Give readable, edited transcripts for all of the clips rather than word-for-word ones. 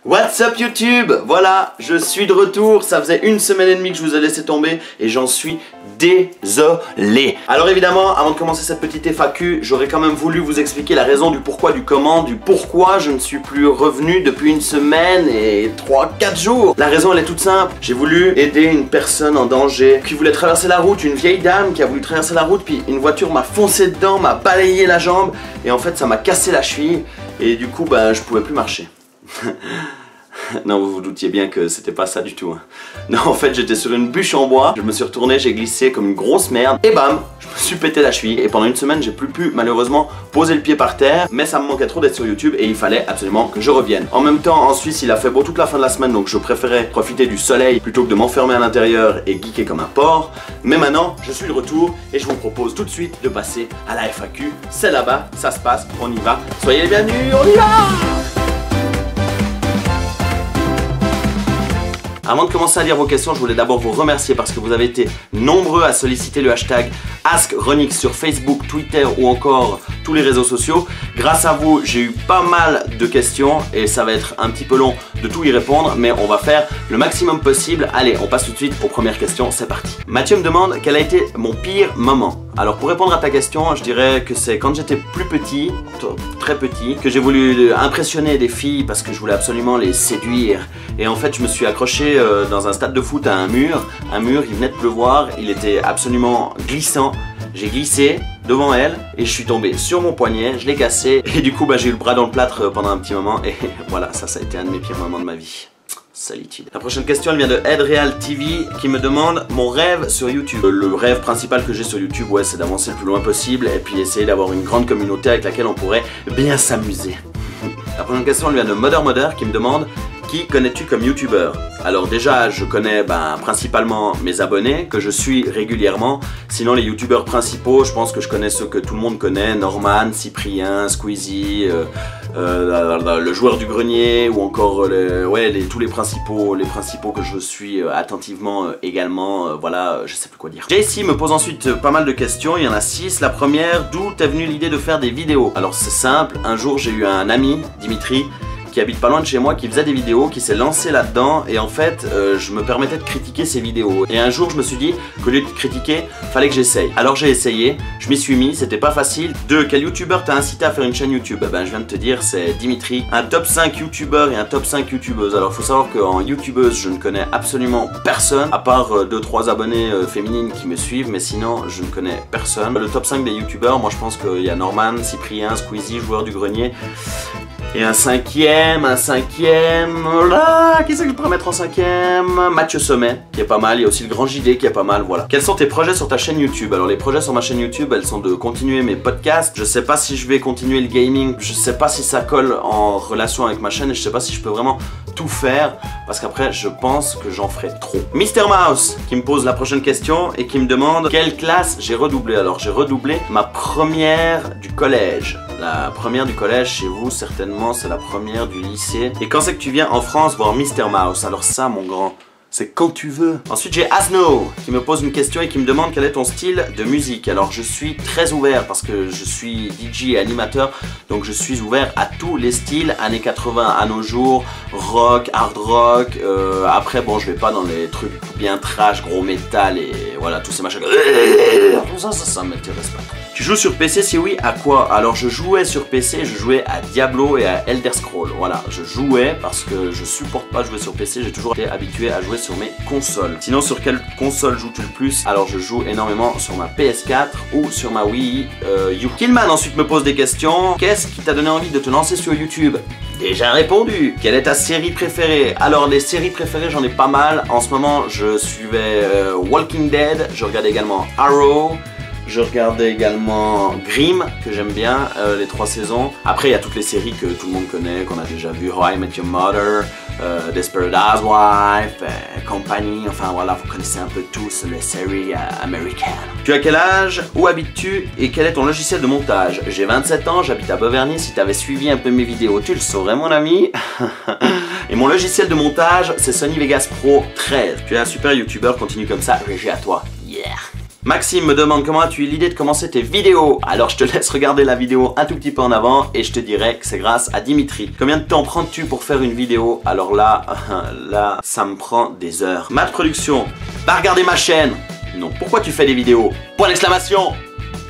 What's up YouTube? Voilà, je suis de retour, ça faisait 1 semaine et demie que je vous ai laissé tomber et j'en suis désolé. Alors évidemment, avant de commencer cette petite FAQ, j'aurais quand même voulu vous expliquer la raison du pourquoi, du comment, du pourquoi je ne suis plus revenu depuis 1 semaine et 3-4 jours. La raison elle est toute simple, j'ai voulu aider une personne en danger qui voulait traverser la route, une vieille dame qui a voulu traverser la route, puis une voiture m'a foncé dedans, m'a balayé la jambe et en fait ça m'a cassé la cheville et du coup je pouvais plus marcher. Non, vous vous doutiez bien que c'était pas ça du tout. Non, en fait, j'étais sur une bûche en bois, je me suis retourné, j'ai glissé comme une grosse merde, et bam, je me suis pété la cheville. Et pendant 1 semaine, j'ai plus pu, malheureusement, poser le pied par terre, mais ça me manquait trop d'être sur YouTube et il fallait absolument que je revienne. En même temps, en Suisse, il a fait beau toute la fin de la semaine, donc je préférais profiter du soleil plutôt que de m'enfermer à l'intérieur et geeker comme un porc. Mais maintenant, je suis de retour et je vous propose tout de suite de passer à la FAQ. C'est là-bas, ça se passe, on y va. Soyez les bienvenus, on y va! Avant de commencer à lire vos questions, je voulais d'abord vous remercier parce que vous avez été nombreux à solliciter le hashtag AskRonix sur Facebook, Twitter ou encore tous les réseaux sociaux. Grâce à vous, j'ai eu pas mal de questions et ça va être un petit peu long de tout y répondre, mais on va faire le maximum possible. Allez, on passe tout de suite aux premières questions, c'est parti. Mathieu me demande quel a été mon pire moment. Alors pour répondre à ta question, je dirais que c'est quand j'étais plus petit, très petit, que j'ai voulu impressionner des filles parce que je voulais absolument les séduire. Et en fait, je me suis accroché dans un stade de foot à un mur, il venait de pleuvoir, il était absolument glissant. J'ai glissé devant elle et je suis tombé sur mon poignet, je l'ai cassé et du coup j'ai eu le bras dans le plâtre pendant un petit moment et voilà, ça a été un de mes pires moments de ma vie. Solitude. La prochaine question elle vient de Edreal TV qui me demande mon rêve sur YouTube. Le rêve principal que j'ai sur YouTube, ouais, c'est d'avancer le plus loin possible et puis essayer d'avoir une grande communauté avec laquelle on pourrait bien s'amuser. La prochaine question elle vient de Mother qui me demande qui connais-tu comme youtubeur? Alors déjà je connais principalement mes abonnés que je suis régulièrement. Sinon les youtubeurs principaux, je pense que je connais ceux que tout le monde connaît, Norman, Cyprien, Squeezie, le joueur du grenier ou encore tous les principaux que je suis attentivement également, voilà, je sais plus quoi dire. JC me pose ensuite pas mal de questions, il y en a 6. La première, d'où t'es venue l'idée de faire des vidéos? Alors c'est simple, un jour j'ai eu un ami, Dimitri, qui habite pas loin de chez moi, qui faisait des vidéos, qui s'est lancé là-dedans et en fait je me permettais de critiquer ses vidéos et un jour je me suis dit qu'au lieu de critiquer, fallait que j'essaye. Alors j'ai essayé, je m'y suis mis, c'était pas facile. Quel youtubeur t'a incité à faire une chaîne YouTube? Je viens de te dire, c'est Dimitri. Un top 5 youtubeurs et un top 5 youtubeuses. Alors faut savoir qu'en youtubeuse je ne connais absolument personne à part 2-3 abonnés féminines qui me suivent, mais sinon je ne connais personne. Le top 5 des youtubeurs, moi je pense qu'il y a Norman, Cyprien, Squeezie, joueur du grenier. Et un cinquième, qui c'est que je pourrais mettre en 5e? Mathieu Sommet, qui est pas mal, il y a aussi le Grand JD qui est pas mal, voilà. Quels sont tes projets sur ta chaîne YouTube? Alors les projets sur ma chaîne YouTube, elles sont de continuer mes podcasts, je sais pas si je vais continuer le gaming, je sais pas si ça colle en relation avec ma chaîne et je sais pas si je peux vraiment tout faire, parce qu'après je pense que j'en ferai trop. Mr Mouse, qui me pose la prochaine question et qui me demande quelle classe j'ai redoublé. Alors j'ai redoublé ma première du collège. La première du collège chez vous certainement c'est la première du lycée. Et quand c'est que tu viens en France voir Mr Mouse? Alors ça mon grand, c'est quand tu veux. Ensuite j'ai Asno qui me pose une question et qui me demande quel est ton style de musique. Alors je suis très ouvert parce que je suis DJ et animateur, donc je suis ouvert à tous les styles, années 80 à nos jours, rock, hard rock, après bon je vais pas dans les trucs bien trash, gros métal et voilà tous ces machins. Ça m'intéresse pas trop. Tu joues sur PC? Si oui, à quoi? Alors je jouais sur PC, je jouais à Diablo et à Elder Scrolls. Voilà, je jouais parce que je supporte pas jouer sur PC, j'ai toujours été habitué à jouer sur mes consoles. Sinon sur quelle console joues-tu le plus? Alors je joue énormément sur ma PS4 ou sur ma Wii U. Killman ensuite me pose des questions. Qu'est-ce qui t'a donné envie de te lancer sur YouTube? Déjà répondu. Quelle est ta série préférée? Alors les séries préférées j'en ai pas mal. En ce moment je suivais Walking Dead, je regardais également Arrow. Je regardais également Grimm, que j'aime bien, les 3 saisons. Après, il y a toutes les séries que tout le monde connaît, qu'on a déjà vu, How I Met Your Mother, Desperate Housewives, compagnie, enfin voilà, vous connaissez un peu tous les séries américaines. Tu as quel âge? Où habites-tu? Et quel est ton logiciel de montage? J'ai 27 ans, j'habite à Beauverny, si tu avais suivi un peu mes vidéos, tu le saurais mon ami. Et mon logiciel de montage, c'est Sony Vegas Pro 13. Tu es un super youtubeur, continue comme ça, GG à toi. Yeah. Maxime me demande comment as-tu eu l'idée de commencer tes vidéos. Alors je te laisse regarder la vidéo un tout petit peu en avant et je te dirai que c'est grâce à Dimitri. Combien de temps prends-tu pour faire une vidéo? Alors là, ça me prend des heures. Matt Production, va regarder ma chaîne. Non, pourquoi tu fais des vidéos? Point d'exclamation.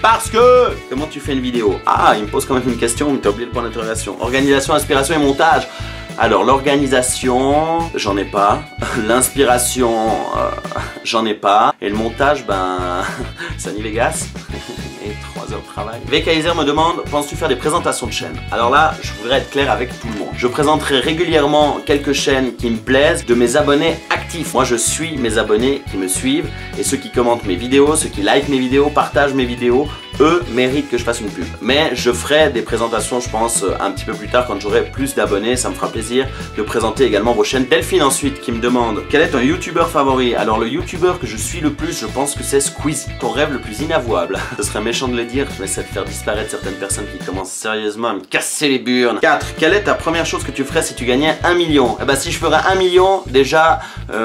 Parce que... Comment tu fais une vidéo? Ah, il me pose quand même une question, mais t'as oublié le point d'interrogation. Organisation, inspiration et montage. Alors l'organisation, j'en ai pas. L'inspiration, j'en ai pas. Et le montage, ben... Sunny Vegas. Et 3 heures de travail. Vkaiser me demande, penses-tu faire des présentations de chaînes? Alors là, je voudrais être clair avec tout le monde. Je présenterai régulièrement quelques chaînes qui me plaisent de mes abonnés actifs. Moi, je suis mes abonnés qui me suivent et ceux qui commentent mes vidéos, ceux qui likent mes vidéos, partagent mes vidéos, eux méritent que je fasse une pub. Mais je ferai des présentations, je pense, un petit peu plus tard quand j'aurai plus d'abonnés. Ça me fera plaisir de présenter également vos chaînes. Delphine ensuite qui me demande, quel est ton youtubeur favori? Alors le youtubeur que je suis le plus, je pense que c'est Squeezie. Ton rêve le plus inavouable. Ce serait méchant de le dire, mais ça de faire disparaître certaines personnes qui commencent sérieusement à me casser les burnes. 4. Quelle est ta première chose que tu ferais si tu gagnais 1 million? Eh ben si je ferais 1 million, déjà,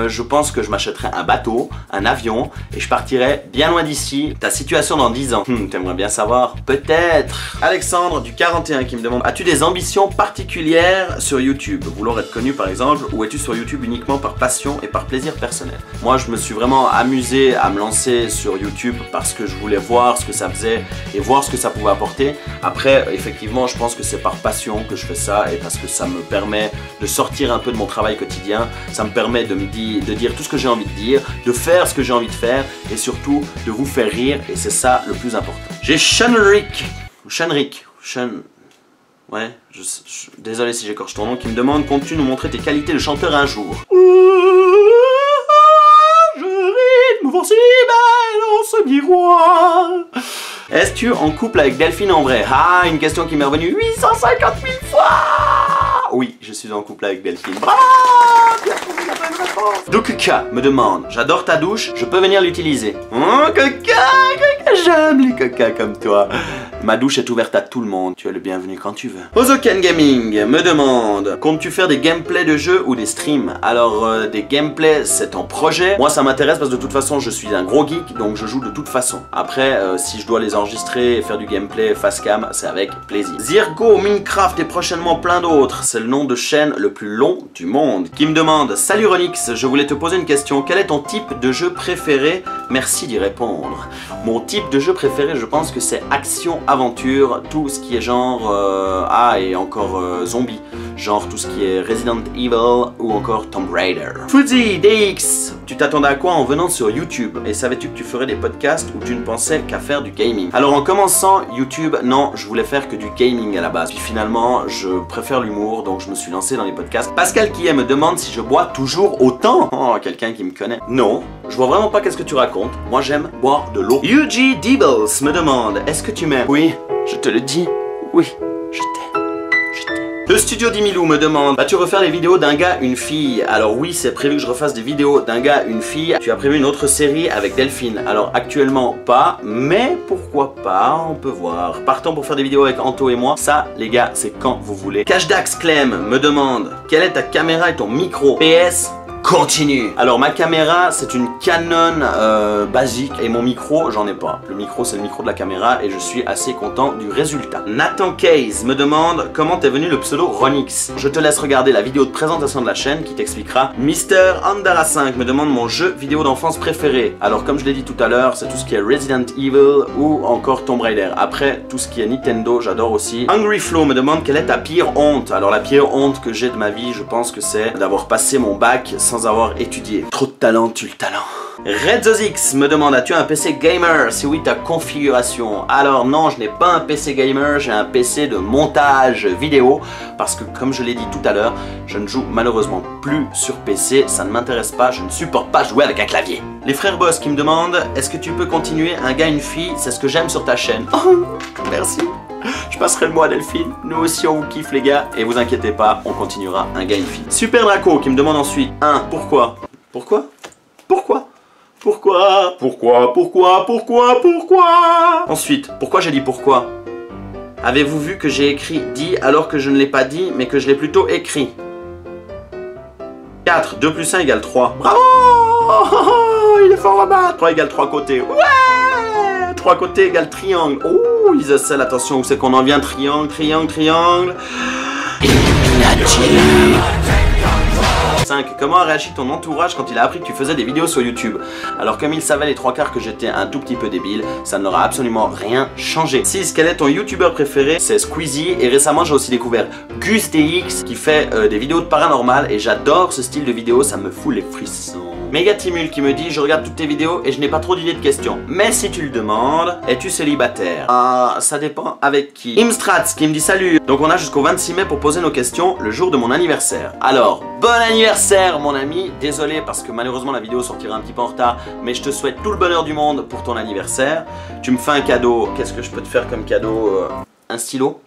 je pense que je m'achèterais un bateau, un avion, et je partirais bien loin d'ici. Ta situation dans 10 ans. T'aimerais bien savoir? Peut-être. Alexandre du 41 qui me demande, as-tu des ambitions particulières sur YouTube? Vouloir être connu par exemple, ou es-tu sur YouTube uniquement par passion et par plaisir personnel? Moi je me suis vraiment amusé à me lancer sur YouTube parce que je voulais voir ce que ça faisait et voir ce que ça pouvait apporter. Après effectivement je pense que c'est par passion que je fais ça et parce que ça me permet de sortir un peu de mon travail quotidien, ça me permet de dire tout ce que j'ai envie de dire, de faire ce que j'ai envie de faire et surtout de vous faire rire et c'est ça le plus important. J'ai Shenrik, ouais, désolé si j'écorche ton nom, qui me demande, comptes-tu nous montrer tes qualités de chanteur un jour? Je rythme voir si belle en ce miroir. Es-tu en couple avec Delphine en vrai? Ah, une question qui m'est revenue 850 000 fois. Oui, je suis en couple avec Delphine. Bravo! Dokuka me demande, j'adore ta douche, je peux venir l'utiliser? Oh, Coca, j'aime les Coca comme toi. Ma douche est ouverte à tout le monde, tu es le bienvenu quand tu veux. Ozoken Gaming me demande, comptes-tu faire des gameplays de jeux ou des streams? Alors, des gameplays, c'est en projet. Moi, ça m'intéresse parce que de toute façon, je suis un gros geek, donc je joue de toute façon. Après, si je dois les enregistrer et faire du gameplay face cam, c'est avec plaisir. Zirgo Minecraft et prochainement plein d'autres, c'est le nom de chaîne le plus long du monde. Qui me demande, salut Ronix, je voulais te poser une question, quel est ton type de jeu préféré? Merci d'y répondre. Mon type de jeu préféré, je pense que c'est action-aventure, tout ce qui est genre, et encore zombie, genre tout ce qui est Resident Evil ou encore Tomb Raider. Fuzzy DX, tu t'attendais à quoi en venant sur YouTube? Et savais-tu que tu ferais des podcasts ou tu ne pensais qu'à faire du gaming? Alors en commençant YouTube, non, je voulais faire que du gaming à la base. Puis finalement, je préfère l'humour, donc je me suis lancé dans les podcasts. Pascal Quillet me demande si je bois toujours autant. Oh, quelqu'un qui me connaît. Non, je vois vraiment pas qu'est-ce que tu racontes. Moi j'aime boire de l'eau. UG Deebles me demande, est-ce que tu m'aimes? Oui, je te le dis. Oui, je t'aime. Le studio d'Imilou me demande, vas-tu refaire les vidéos d'un gars, une fille? Alors oui, c'est prévu que je refasse des vidéos d'un gars, une fille. Tu as prévu une autre série avec Delphine? Alors actuellement pas, mais pourquoi pas, on peut voir. Partons pour faire des vidéos avec Anto et moi. Ça, les gars, c'est quand vous voulez. Cashdax Clem me demande, quelle est ta caméra et ton micro? PS, continue. Alors ma caméra c'est une Canon basique et mon micro j'en ai pas. Le micro c'est le micro de la caméra et je suis assez content du résultat. Nathan Case me demande comment t'es venu le pseudo Ronix. Je te laisse regarder la vidéo de présentation de la chaîne qui t'expliquera. Mister Andara 5 me demande mon jeu vidéo d'enfance préféré. Alors comme je l'ai dit tout à l'heure, c'est tout ce qui est Resident Evil ou encore Tomb Raider. Après tout ce qui est Nintendo j'adore aussi. Hungry Flow me demande quelle est ta pire honte. Alors la pire honte que j'ai de ma vie je pense que c'est d'avoir passé mon bac sans avoir étudié. Trop de talent tue le talent. RedZozix me demande, as-tu un PC gamer? Si oui, ta configuration. Alors non, je n'ai pas un PC gamer, j'ai un PC de montage vidéo parce que comme je l'ai dit tout à l'heure, je ne joue malheureusement plus sur PC, ça ne m'intéresse pas, je ne supporte pas jouer avec un clavier. Les frères Boss qui me demandent, est-ce que tu peux continuer un gars, une fille? C'est ce que j'aime sur ta chaîne. Oh, merci. Je passerai le mot à Delphine. Nous aussi on vous kiffe les gars. Et vous inquiétez pas, on continuera un gars, une fille. Super Draco qui me demande ensuite, pourquoi? Pourquoi? Pourquoi? Pourquoi? Pourquoi? Pourquoi? Pourquoi? Pourquoi? Ensuite, pourquoi j'ai dit pourquoi? Avez-vous vu que j'ai écrit dit alors que je ne l'ai pas dit mais que je l'ai plutôt écrit? 4, 2 plus 1 égale 3. Bravo! Oh, il est fort à battre. 3 égale 3 côtés. Ouais. 3 côtés égale triangle. Oh, Isocèle, attention, où c'est qu'on en vient? Triangle, triangle, triangle. 5. Comment a réagi ton entourage quand il a appris que tu faisais des vidéos sur YouTube? Alors comme il savait les 3/4 que j'étais un tout petit peu débile, ça ne leur a absolument rien changé. 6. Quel est ton YouTuber préféré? C'est Squeezie, et récemment j'ai aussi découvert GusTX qui fait des vidéos de paranormal, et j'adore ce style de vidéo, ça me fout les frissons. Megatimul qui me dit: je regarde toutes tes vidéos et je n'ai pas trop d'idées de questions. Mais si tu le demandes, es-tu célibataire? Ça dépend avec qui. Imstrats qui me dit: salut. Donc on a jusqu'au 26 mai pour poser nos questions, le jour de mon anniversaire. Alors, bon anniversaire mon ami. Désolé parce que malheureusement la vidéo sortira un petit peu en retard, mais je te souhaite tout le bonheur du monde pour ton anniversaire. Tu me fais un cadeau. Qu'est-ce que je peux te faire comme cadeau? Un stylo.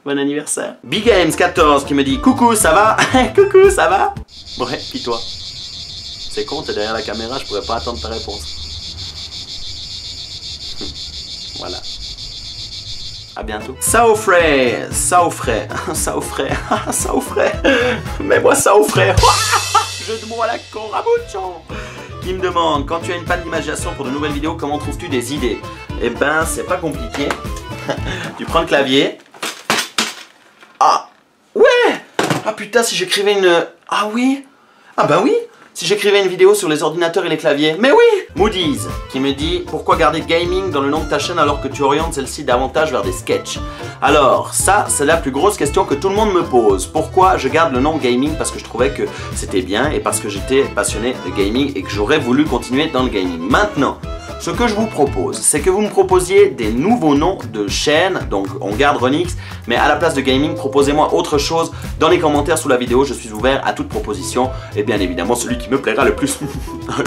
Bon anniversaire. Big Games 14 qui me dit: coucou, ça va? Coucou, ça va? Ouais, pis toi? C'est con, t'es derrière la caméra, je pourrais pas attendre ta réponse. Voilà. À bientôt. Saufray, Saufray, Saufray, Saufray. Mets-moi Saufray. Jeu de mots à la con, Rabuchon. Qui me demande: quand tu as une panne d'imagination pour de nouvelles vidéos, comment trouves-tu des idées? Eh ben, c'est pas compliqué. Tu prends le clavier. Ah, ouais. Ah putain, si j'écrivais une... Ah oui. Ah ben oui. Si j'écrivais une vidéo sur les ordinateurs et les claviers. Mais oui. Moody's qui me dit: pourquoi garder gaming dans le nom de ta chaîne alors que tu orientes celle-ci davantage vers des sketchs? Alors ça, c'est la plus grosse question que tout le monde me pose. Pourquoi je garde le nom gaming? Parce que je trouvais que c'était bien et parce que j'étais passionné de gaming et que j'aurais voulu continuer dans le gaming. Maintenant, ce que je vous propose, c'est que vous me proposiez des nouveaux noms de chaînes. Donc on garde Ronix, mais à la place de gaming, proposez-moi autre chose dans les commentaires sous la vidéo. Je suis ouvert à toute proposition, et bien évidemment celui qui me plaira le plus,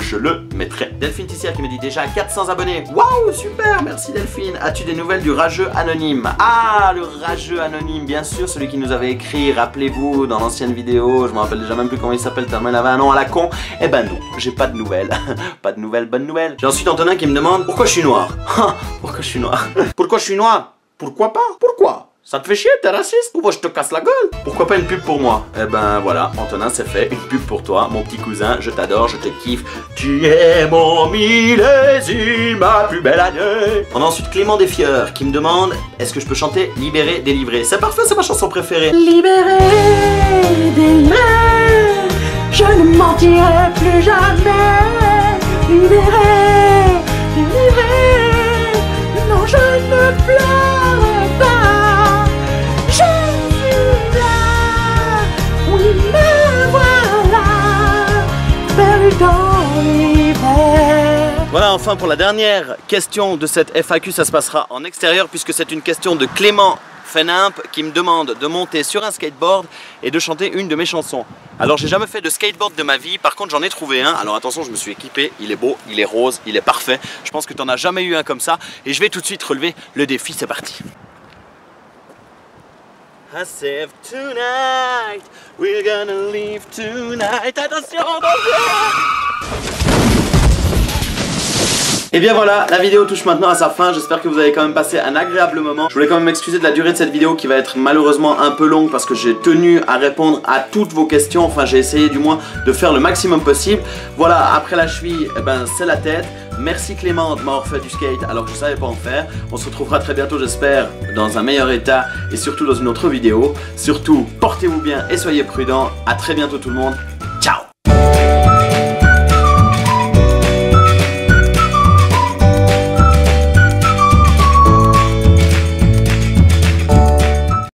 je le mettrai. Delphine Tissière qui me dit: déjà 400 abonnés. Waouh, super, merci Delphine. As-tu des nouvelles du rageux anonyme? Ah, le rageux anonyme, bien sûr, celui qui nous avait écrit, rappelez-vous, dans l'ancienne vidéo, je me rappelle déjà même plus comment il s'appelle, tellement il avait un nom à la con. Eh ben non, j'ai pas de nouvelles. Pas de nouvelles, bonne nouvelle. J'ai ensuite Antonin qui me demande: pourquoi je suis noir? Pourquoi je suis noir? Pourquoi je suis noir? Pourquoi pas? Pourquoi? Ça te fait chier, t'es raciste? Ou je te casse la gueule? Pourquoi pas une pub pour moi? Eh ben voilà, Antonin, c'est fait, une pub pour toi, mon petit cousin, je t'adore, je te kiffe. Tu es mon millésime, ma plus belle année. On a ensuite Clément Desfieurs qui me demande: est-ce que je peux chanter Libéré, délivré? C'est parfait, c'est ma chanson préférée. Libéré, délivré, je ne mentirai plus jamais. Libéré, délivré, non je ne pleure pas. Je suis là, oui me voilà, perdu dans l'hiver. Voilà, enfin pour la dernière question de cette FAQ, ça se passera en extérieur puisque c'est une question de Clément Fenimp qui me demande de monter sur un skateboard et de chanter une de mes chansons. Alors j'ai jamais fait de skateboard de ma vie, par contre j'en ai trouvé un. Alors attention, je me suis équipé, il est beau, il est rose, il est parfait. Je pense que tu n'en as jamais eu un comme ça et je vais tout de suite relever le défi, c'est parti. I saved tonight, we're gonna leave tonight. Attention, attention. Et bien voilà, la vidéo touche maintenant à sa fin, j'espère que vous avez quand même passé un agréable moment. Je voulais quand même m'excuser de la durée de cette vidéo qui va être malheureusement un peu longue parce que j'ai tenu à répondre à toutes vos questions, enfin j'ai essayé du moins de faire le maximum possible. Voilà, après la cheville, eh ben, c'est la tête. Merci Clément de m'avoir fait du skate alors que je savais pas en faire. On se retrouvera très bientôt, j'espère, dans un meilleur état et surtout dans une autre vidéo. Surtout, portez-vous bien et soyez prudents. À très bientôt tout le monde.